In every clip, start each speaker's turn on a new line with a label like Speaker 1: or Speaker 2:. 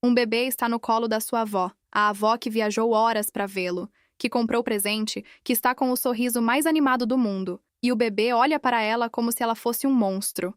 Speaker 1: Um bebê está no colo da sua avó, a avó que viajou horas para vê-lo, que comprou presente, que está com o sorriso mais animado do mundo, e o bebê olha para ela como se ela fosse um monstro.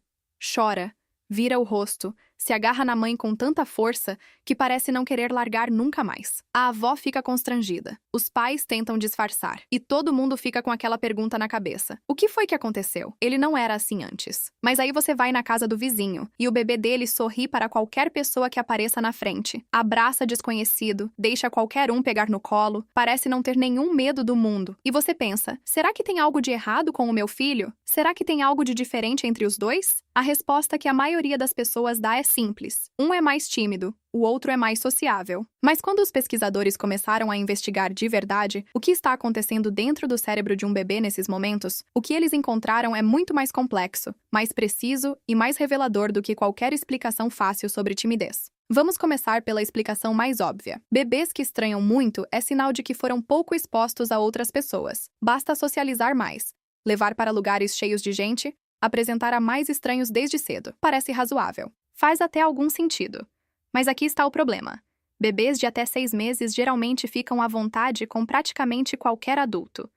Speaker 1: Chora, vira o rosto, se agarra na mãe com tanta força que parece não querer largar nunca mais. A avó fica constrangida. Os pais tentam disfarçar. E todo mundo fica com aquela pergunta na cabeça. O que foi que aconteceu? Ele não era assim antes. Mas aí você vai na casa do vizinho e o bebê dele sorri para qualquer pessoa que apareça na frente. Abraça desconhecido, deixa qualquer um pegar no colo, parece não ter nenhum medo do mundo. E você pensa, será que tem algo de errado com o meu filho? Será que tem algo de diferente entre os dois? A resposta que a maioria das pessoas dá é simples. Um é mais tímido, o outro é mais sociável. Mas quando os pesquisadores começaram a investigar de verdade o que está acontecendo dentro do cérebro de um bebê nesses momentos, o que eles encontraram é muito mais complexo, mais preciso e mais revelador do que qualquer explicação fácil sobre timidez. Vamos começar pela explicação mais óbvia. Bebês que estranham muito é sinal de que foram pouco expostos a outras pessoas. Basta socializar mais, levar para lugares cheios de gente, apresentar a mais estranhos desde cedo. Parece razoável. Faz até algum sentido. Mas aqui está o problema. Bebês de até 6 meses geralmente ficam à vontade com praticamente qualquer adulto.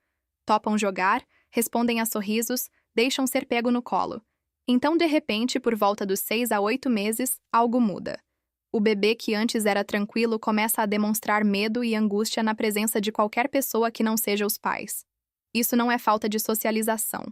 Speaker 1: Topam jogar, respondem a sorrisos, deixam ser pego no colo. Então, de repente, por volta dos 6 a 8 meses, algo muda. O bebê que antes era tranquilo começa a demonstrar medo e angústia na presença de qualquer pessoa que não seja os pais. Isso não é falta de socialização.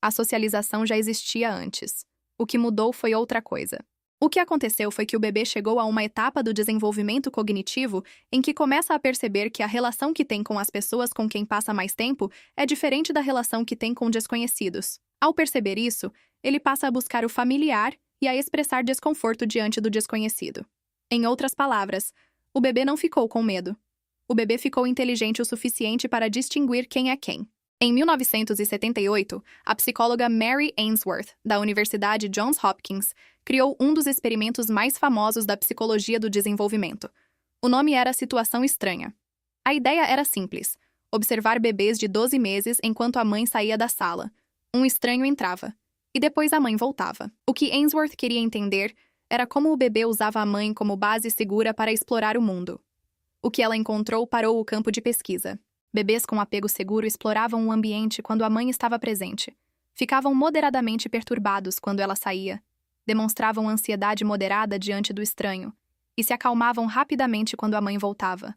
Speaker 1: A socialização já existia antes. O que mudou foi outra coisa. O que aconteceu foi que o bebê chegou a uma etapa do desenvolvimento cognitivo em que começa a perceber que a relação que tem com as pessoas com quem passa mais tempo é diferente da relação que tem com desconhecidos. Ao perceber isso, ele passa a buscar o familiar e a expressar desconforto diante do desconhecido. Em outras palavras, o bebê não ficou com medo. O bebê ficou inteligente o suficiente para distinguir quem é quem. Em 1978, a psicóloga Mary Ainsworth, da Universidade Johns Hopkins, criou um dos experimentos mais famosos da psicologia do desenvolvimento. O nome era Situação Estranha. A ideia era simples: observar bebês de 12 meses enquanto a mãe saía da sala. Um estranho entrava, e depois a mãe voltava. O que Ainsworth queria entender era como o bebê usava a mãe como base segura para explorar o mundo. O que ela encontrou parou o campo de pesquisa. Bebês com apego seguro exploravam o ambiente quando a mãe estava presente. Ficavam moderadamente perturbados quando ela saía. Demonstravam ansiedade moderada diante do estranho. E se acalmavam rapidamente quando a mãe voltava.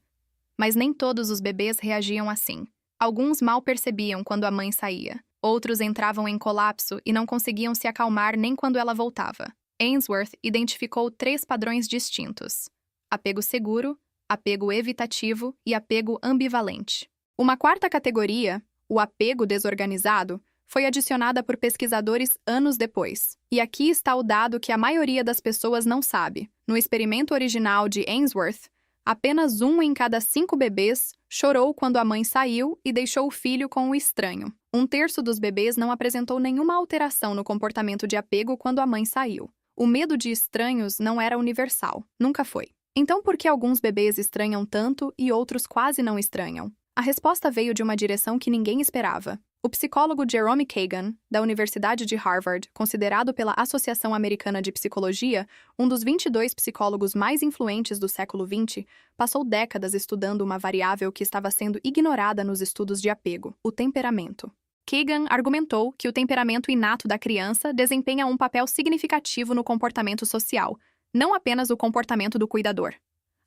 Speaker 1: Mas nem todos os bebês reagiam assim. Alguns mal percebiam quando a mãe saía. Outros entravam em colapso e não conseguiam se acalmar nem quando ela voltava. Ainsworth identificou 3 padrões distintos: apego seguro, apego evitativo e apego ambivalente. Uma quarta categoria, o apego desorganizado, foi adicionada por pesquisadores anos depois. E aqui está o dado que a maioria das pessoas não sabe. No experimento original de Ainsworth, apenas 1 em cada 5 bebês chorou quando a mãe saiu e deixou o filho com o estranho. 1/3 dos bebês não apresentou nenhuma alteração no comportamento de apego quando a mãe saiu. O medo de estranhos não era universal, nunca foi. Então, por que alguns bebês estranham tanto e outros quase não estranham? A resposta veio de uma direção que ninguém esperava. O psicólogo Jerome Kagan, da Universidade de Harvard, considerado pela Associação Americana de Psicologia um dos 22 psicólogos mais influentes do século XX, passou décadas estudando uma variável que estava sendo ignorada nos estudos de apego: o temperamento. Kagan argumentou que o temperamento inato da criança desempenha um papel significativo no comportamento social, não apenas o comportamento do cuidador.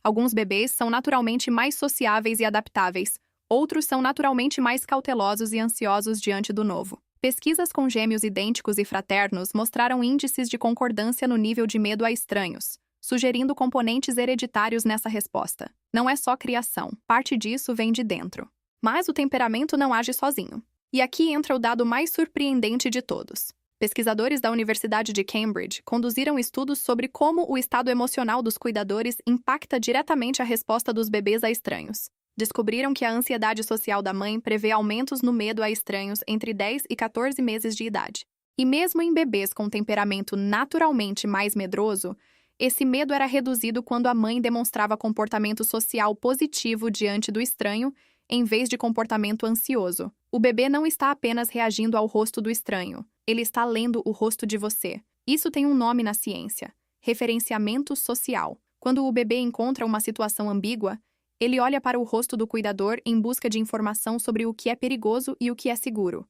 Speaker 1: Alguns bebês são naturalmente mais sociáveis e adaptáveis, outros são naturalmente mais cautelosos e ansiosos diante do novo. Pesquisas com gêmeos idênticos e fraternos mostraram índices de concordância no nível de medo a estranhos, sugerindo componentes hereditários nessa resposta. Não é só criação, parte disso vem de dentro. Mas o temperamento não age sozinho. E aqui entra o dado mais surpreendente de todos. Pesquisadores da Universidade de Cambridge conduziram estudos sobre como o estado emocional dos cuidadores impacta diretamente a resposta dos bebês a estranhos. Descobriram que a ansiedade social da mãe prevê aumentos no medo a estranhos entre 10 e 14 meses de idade. E mesmo em bebês com temperamento naturalmente mais medroso, esse medo era reduzido quando a mãe demonstrava comportamento social positivo diante do estranho, em vez de comportamento ansioso. O bebê não está apenas reagindo ao rosto do estranho, ele está lendo o rosto de você. Isso tem um nome na ciência: referenciamento social. Quando o bebê encontra uma situação ambígua, ele olha para o rosto do cuidador em busca de informação sobre o que é perigoso e o que é seguro.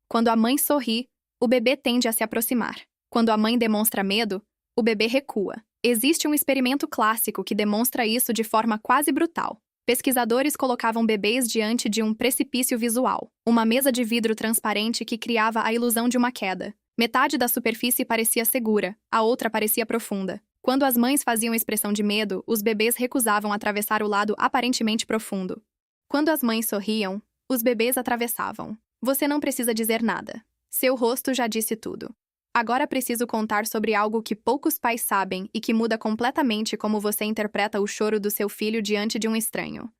Speaker 1: Quando a mãe sorri, o bebê tende a se aproximar. Quando a mãe demonstra medo, o bebê recua. Existe um experimento clássico que demonstra isso de forma quase brutal. Pesquisadores colocavam bebês diante de um precipício visual, uma mesa de vidro transparente que criava a ilusão de uma queda. Metade da superfície parecia segura, a outra parecia profunda. Quando as mães faziam expressão de medo, os bebês recusavam atravessar o lado aparentemente profundo. Quando as mães sorriam, os bebês atravessavam. Você não precisa dizer nada. Seu rosto já disse tudo. Agora preciso contar sobre algo que poucos pais sabem e que muda completamente como você interpreta o choro do seu filho diante de um estranho.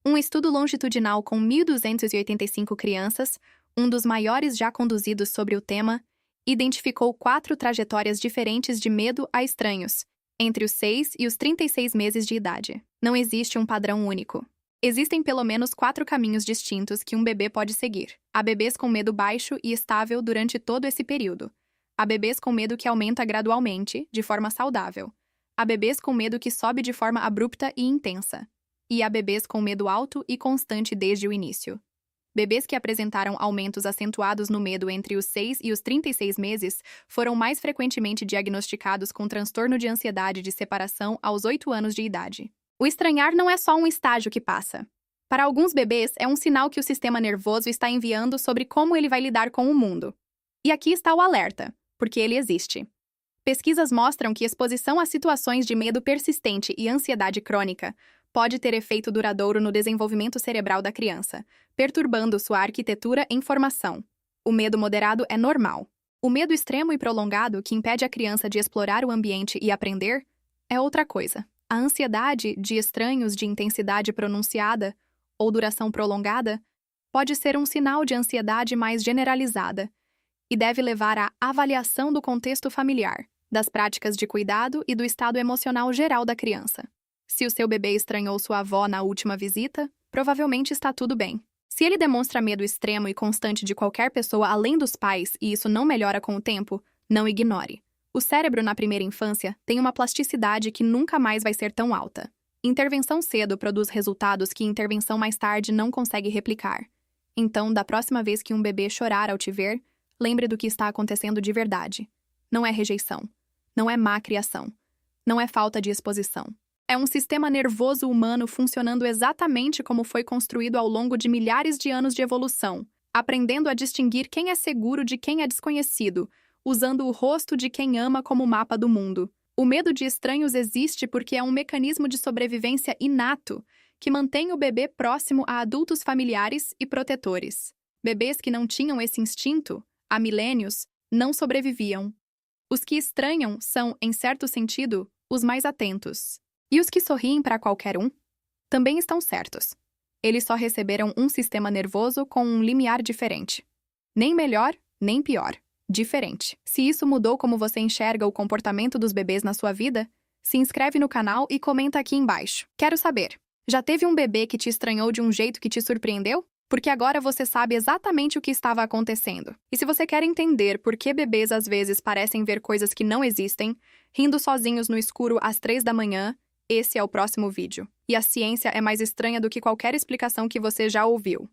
Speaker 1: Um estudo longitudinal com 1.285 crianças, um dos maiores já conduzidos sobre o tema, identificou 4 trajetórias diferentes de medo a estranhos, entre os 6 e os 36 meses de idade. Não existe um padrão único. Existem pelo menos 4 caminhos distintos que um bebê pode seguir. Há bebês com medo baixo e estável durante todo esse período. Há bebês com medo que aumenta gradualmente, de forma saudável. Há bebês com medo que sobe de forma abrupta e intensa. E há bebês com medo alto e constante desde o início. Bebês que apresentaram aumentos acentuados no medo entre os 6 e os 36 meses foram mais frequentemente diagnosticados com transtorno de ansiedade de separação aos 8 anos de idade. O estranhar não é só um estágio que passa. Para alguns bebês, é um sinal que o sistema nervoso está enviando sobre como ele vai lidar com o mundo. E aqui está o alerta, porque ele existe. Pesquisas mostram que exposição a situações de medo persistente e ansiedade crônica pode ter efeito duradouro no desenvolvimento cerebral da criança, perturbando sua arquitetura em formação. O medo moderado é normal. O medo extremo e prolongado, que impede a criança de explorar o ambiente e aprender, é outra coisa. A ansiedade de estranhos de intensidade pronunciada ou duração prolongada pode ser um sinal de ansiedade mais generalizada e deve levar à avaliação do contexto familiar, das práticas de cuidado e do estado emocional geral da criança. Se o seu bebê estranhou sua avó na última visita, provavelmente está tudo bem. Se ele demonstra medo extremo e constante de qualquer pessoa além dos pais e isso não melhora com o tempo, não ignore. O cérebro na primeira infância tem uma plasticidade que nunca mais vai ser tão alta. Intervenção cedo produz resultados que intervenção mais tarde não consegue replicar. Então, da próxima vez que um bebê chorar ao te ver, lembre do que está acontecendo de verdade. Não é rejeição. Não é má criação. Não é falta de exposição. É um sistema nervoso humano funcionando exatamente como foi construído ao longo de milhares de anos de evolução, aprendendo a distinguir quem é seguro de quem é desconhecido, usando o rosto de quem ama como mapa do mundo. O medo de estranhos existe porque é um mecanismo de sobrevivência inato que mantém o bebê próximo a adultos familiares e protetores. Bebês que não tinham esse instinto, há milênios, não sobreviviam. Os que estranham são, em certo sentido, os mais atentos. E os que sorriem para qualquer um também estão certos. Eles só receberam um sistema nervoso com um limiar diferente. Nem melhor, nem pior. Diferente. Se isso mudou como você enxerga o comportamento dos bebês na sua vida, se inscreve no canal e comenta aqui embaixo. Quero saber, já teve um bebê que te estranhou de um jeito que te surpreendeu? Porque agora você sabe exatamente o que estava acontecendo. E se você quer entender por que bebês às vezes parecem ver coisas que não existem, rindo sozinhos no escuro às 3 da manhã, esse é o próximo vídeo. E a ciência é mais estranha do que qualquer explicação que você já ouviu.